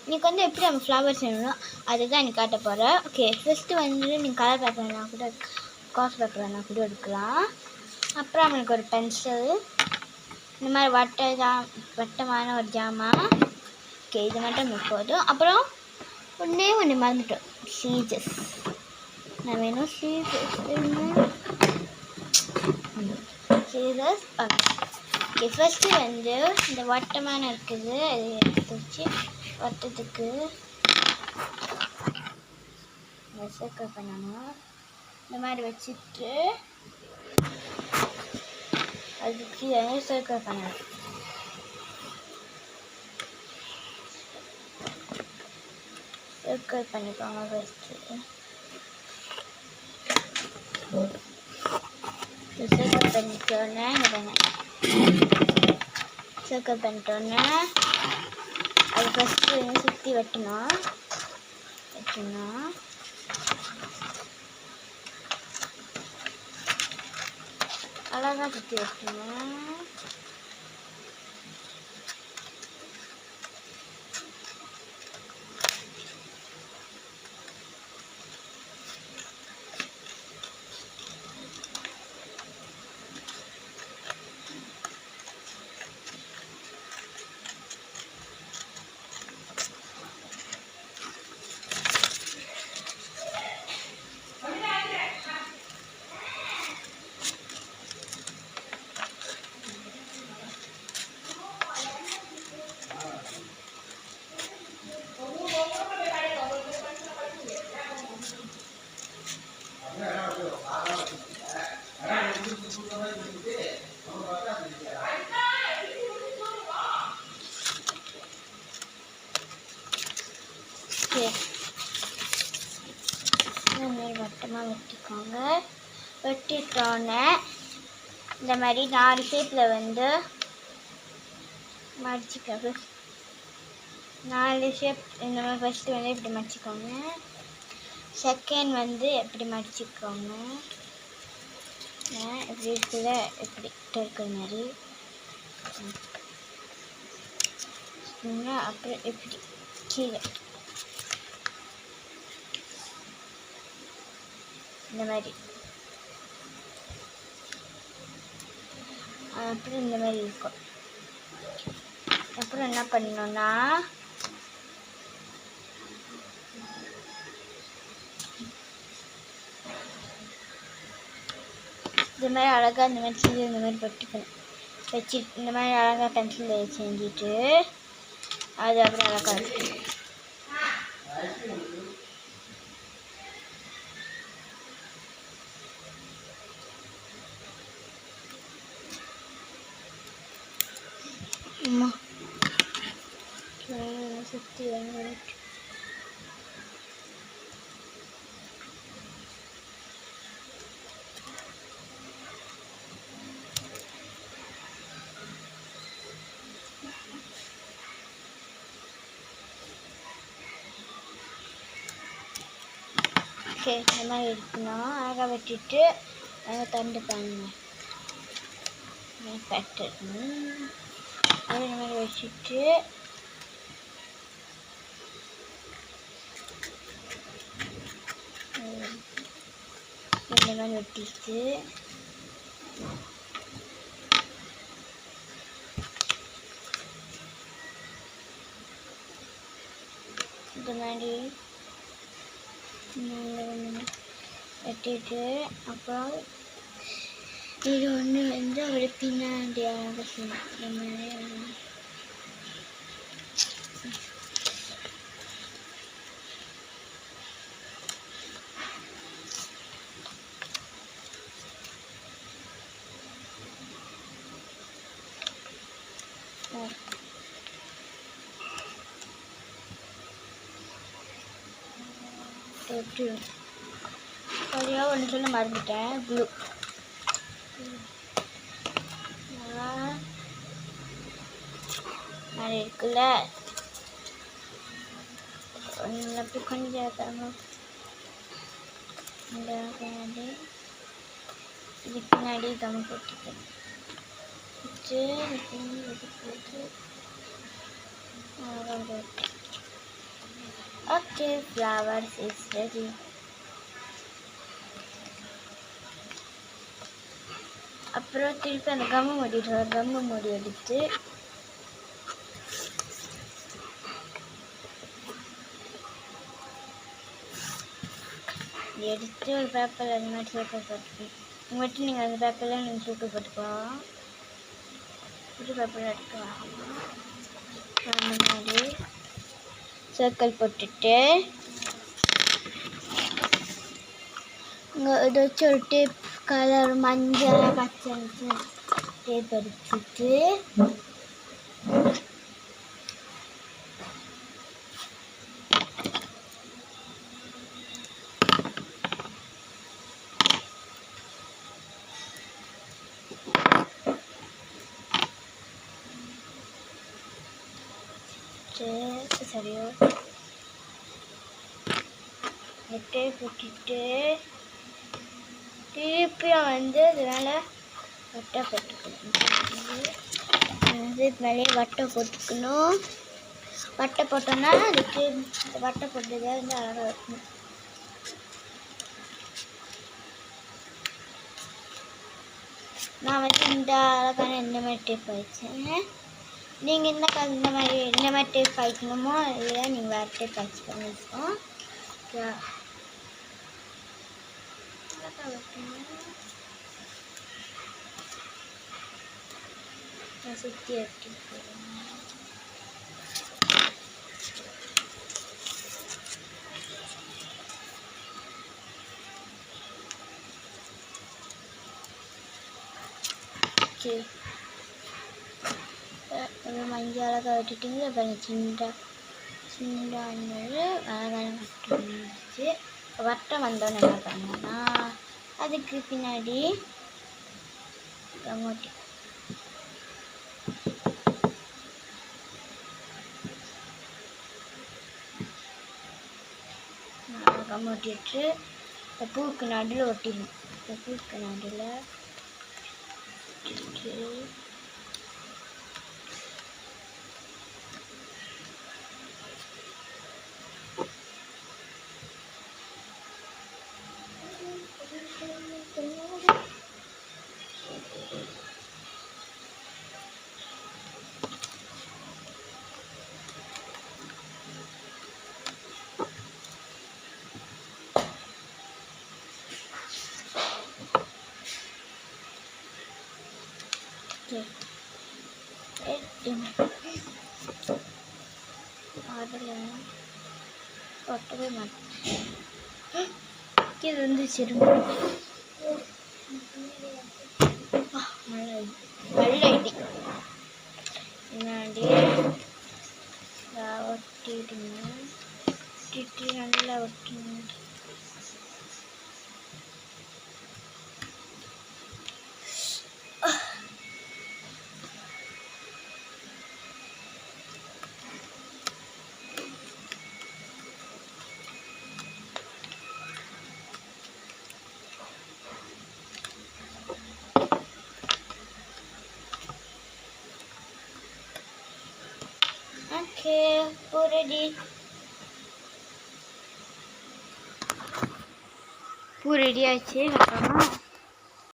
இன்றைக்கி வந்து எப்படி நம்ம ஃப்ளவர்ஸ் செய்யணும் அதுதான் எனக்கு காட்ட போகிறேன். ஓகே, ஃபஸ்ட்டு வந்து நீங்கள் கலர் பேப்பர் வேணால் கூட காசு பேப்பர் வேணால் கூட எடுக்கலாம். அப்புறம் நம்மளுக்கு ஒரு பென்சில், இந்த மாதிரி வட்டமான ஒரு ஜாமான். ஓகே, இது மட்டும் நமக்கு போதும். அப்புறம் ஒன்று மறந்துட்டோம், சீசஸ். நான் வேணும் சீசஸ் சீசஸ். ஓகே, ஃபஸ்ட்டு வந்து இந்த வட்டமான இருக்குது, அது எடுத்து வச்சு வட்டத்துக்கு சர்க்கிள் பண்ணணும். இந்த மாதிரி வச்சுட்டு அதுக்கு சர்க்கிள் பண்ணணும். சர்க்கிள் பண்ணிக்கோங்க ஃபஸ்ட்டு. சர்க்கிள் பண்ணிட்டோன்னே சர்க்கிள் பண்ணிட்டோன்னே அது ஃபஸ்ட்டு வந்து சுற்றி வெட்டணும். அழகாக சுற்றி வெட்டணும். வட்டமாக வெட்டிக்கோங்க. வெட்டிட்டோன்னே இந்த மாதிரி 4 ஷேப்பில் வந்து மடிச்சுக்கோங்க. 4 ஷேப் இந்த மாதிரி ஃபஸ்ட்டு வந்து இப்படி மடிச்சுக்கோங்க. செகண்ட் வந்து எப்படி மடிச்சுக்கோங்க, இப்படி இருக்குல்ல, இப்படி இருக்கிற மாதிரி. அப்புறம் இப்படி கீழே இந்த மாதிரி. அப்புறம் இந்த மாதிரி இருக்கும். அப்புறம் என்ன பண்ணணும்னா இந்த மாதிரி அழகாக இந்த மாதிரி சீலை இந்த மாதிரி பட்டுக்கணும். வச்சு இந்த மாதிரி அழகாக பென்சில் செஞ்சுட்டு அது அப்புறம் அழகாக வச்சுக்கணும். சுற்றி ஓகே, இந்த மாதிரி இருக்கணும். அழகாக வெட்டிட்டு அழகாக தண்டு பாருங்க பேட்டர்ன் அது இந்த மாதிரி வச்சுட்டு இந்த மாதிரி வெட்டிட்டு இந்த மாதிரி வெட்டிட்டு அப்புறம் இது ஒன்று வந்து ஒரு பின்னாடி அழகாக செய்யணும். இந்த மாதிரி எப்படி சரியாக ஒன்று சொல்ல மறந்துட்டேன். ப்ளூ மாதிரி இருக்குல்ல, அப்படி கொஞ்சம் இந்த பின்னாடி இது பின்னாடி கம் போட்டுக்கணும். வச்சு போட்டு Okay, flowers is ready. அப்புறம் திருப்பி அந்த கம்மு மூடி எடுத்து ஒரு பேப்பரில் அந்த மாதிரி சர்க்கிள் போட்டுக்கணும். மட்டும் நீங்கள் அந்த பேப்பரில் நீங்கள் சர்க்கிள் போட்டுக்கலாம். புது பேப்பரில் எடுக்கலாம். அந்த மாதிரி சர்க்கிள் போட்டுட்டு இங்கே ஏதாச்சும் ஒரு டேப் கலர் மஞ்சள் பச்சை டேப் எடுத்துட்டு சரியோ டேப் விட்டுட்டு திருப்பியும் இதனால் வட்டை போட்டுக்கணும். மேலேயே வட்டை போட்டுக்கணும். வட்டை போட்டோன்னா அதுக்கு வட்டை போட்டதை அழகாக வைக்கணும். நான் இந்த அழகான இந்த மாதிரி டேப் வச்சேன். நீங்கள் இந்த மாதிரி டேப் வைக்கணுமோ இல்லை நீங்கள் வேறு டேப் வச்சு பண்ணிக்கோம். சுற்றி எடுத்து மஞ்சள் அழகாக விட்டுட்டிங்க. அப்புறம் சின்ன அழகான வட்டம் வந்துச்சு. வட்டம் வந்தோன்னு என்ன பண்ணேன்னா அதுக்கு பின்னாடி கம்மோட்டி கம்மோட்டிட்டு பூக்கு நடுவில் ஒட்டிடணும். பூக்கு நடுவில் அதில் ஒட்டவே மாட்டேன். இது வந்துச்சு மல்லாடி முன்னாடி ஒட்டிடுங்க. ஒட்டிட்டு நல்லா ஒட்டிடுங்க. Okay, பூ ரெடி ஆச்சு. அப்புறமா